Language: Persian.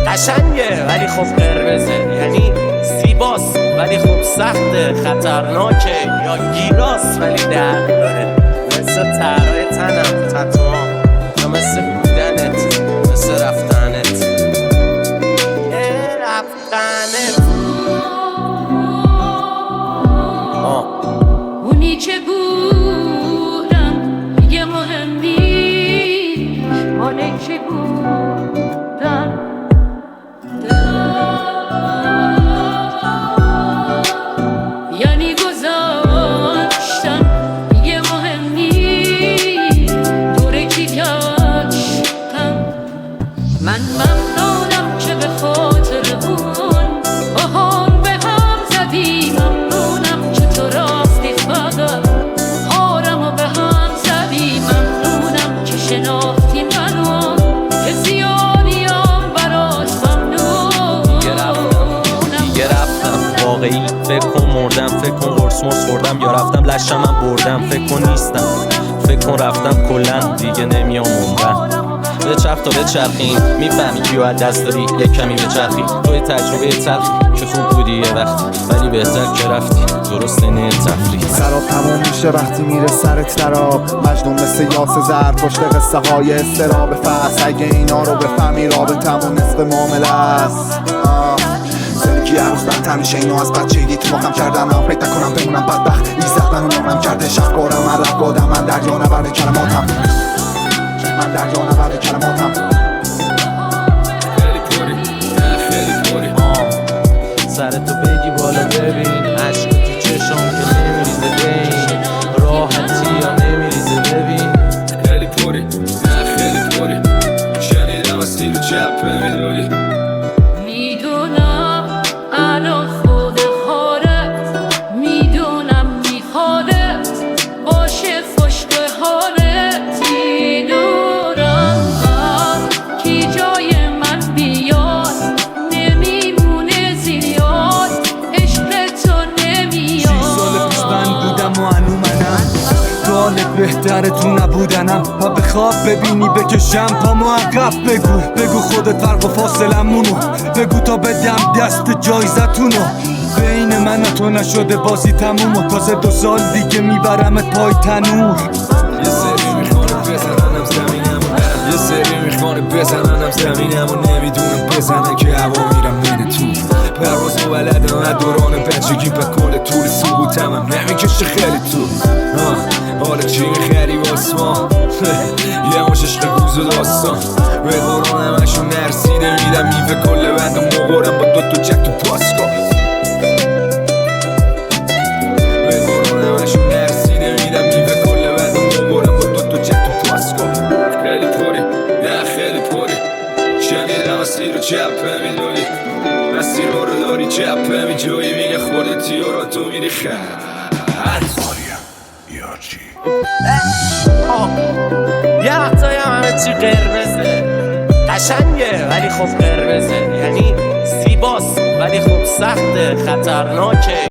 قشنگه ولی خب قرمزه، یعنی زیباست ولی خب سخته، خطرناکه یا گیراست ولی درد داره، مثل طرای تنم تتوام یا مثل بودنت، مثل رفتنت اونی که بودم دیگه مهم نیست، مالی که بودم یعنی گذاشتم دیگه مهم نیست، دوره کی گشتم. من ممنونم که به خاطر اون باهام به هم زدی، ممنونم که تو راستی فقط آرمو به هم زدی، ممنونم که شناختی منو که زیادیم برات ممنونم. دیگه رفتم واقعی، فکر کن مردم، فکر کن قرص مرس خوردم یا رفتم لشم من بردم، فکر کن نیستم، فکر کن رفتم کلن دیگه نمیام عمرم. به چرخ تا بچرخیم میفهمی کیو از دست داری، یک کمی بچرخی توی تجربه تلخی که خوب بودی یه وقت ولی بهتر که رفتی، درست نه تفریح. سراب تموم میشه وقتی میره سرت تراب، مجنون مثل یاس زر پشت قصه های استراب فصل. اگه اینا رو بفهمی رابطمون نصف معامله است. زندگی عروس بدتر میشه، اینو از بچگی تو مخم کردن، فکر نکنم بمونم بدبخت. ایزد منو نامم کرده شفقارم، من رفت بادم، من دریا نورد کلماتم، من دریا نورد کلماتم. خیلی پری خیلی پری سرتو بگی بالا ببین، عشق تو چشام که نمیریزه بین، راحتی یا نمیریزه ببین. خیلی پری خیلی پری شنیدم از تیر و چپه میدونی، میدونم الان خود حالت، میدونم میخوادت باشه خوش به حالت، میدونم کی جای من بیاد نمیمونه زیاد، عشق تو نمیاد. 6 سال پیش من بودم و هنو منم، حالت بهتره تو نبودنم، پا به خواب ببینی بکشم پامو عقب. بگو خودت فرق و فاصلمونو، بگو تا بدم دست جایزتونو. بین من و تو نشده بازی تموم و تازه 2 سال دیگه میبرمت پای تنور. یه سری میخوانه بزننم زمینمو، یه سری میخوانه بزننم زمینمو، نمیدونم بزنن که هوا میرم میره تو. پرواز و بلدم از دوران بچگی به کل طول سقوطم هم نمیکشه خیلی تو. حالا چی میخری واسما یه مش عشق گوز و داستان، به قرآن همشون نرسیده میدم میوه کل بند و مقارم با 2 تا جک تو پاسکا. به قرآن همشون نرسیده میدم میوه کل بند و مقارم با 2 تا جک تو پاسکا. خیلی پری خیلی پری شنیدم از تیر و چپه میدونی، مسیر رو داری چپه میجوی، میگه خودتی و را تو میری خرد یه وقتایی همه چی قرمزه، قشنگه ولی خب قرمزه، یعنی زیباست ولی خب سخته، خطرناکه.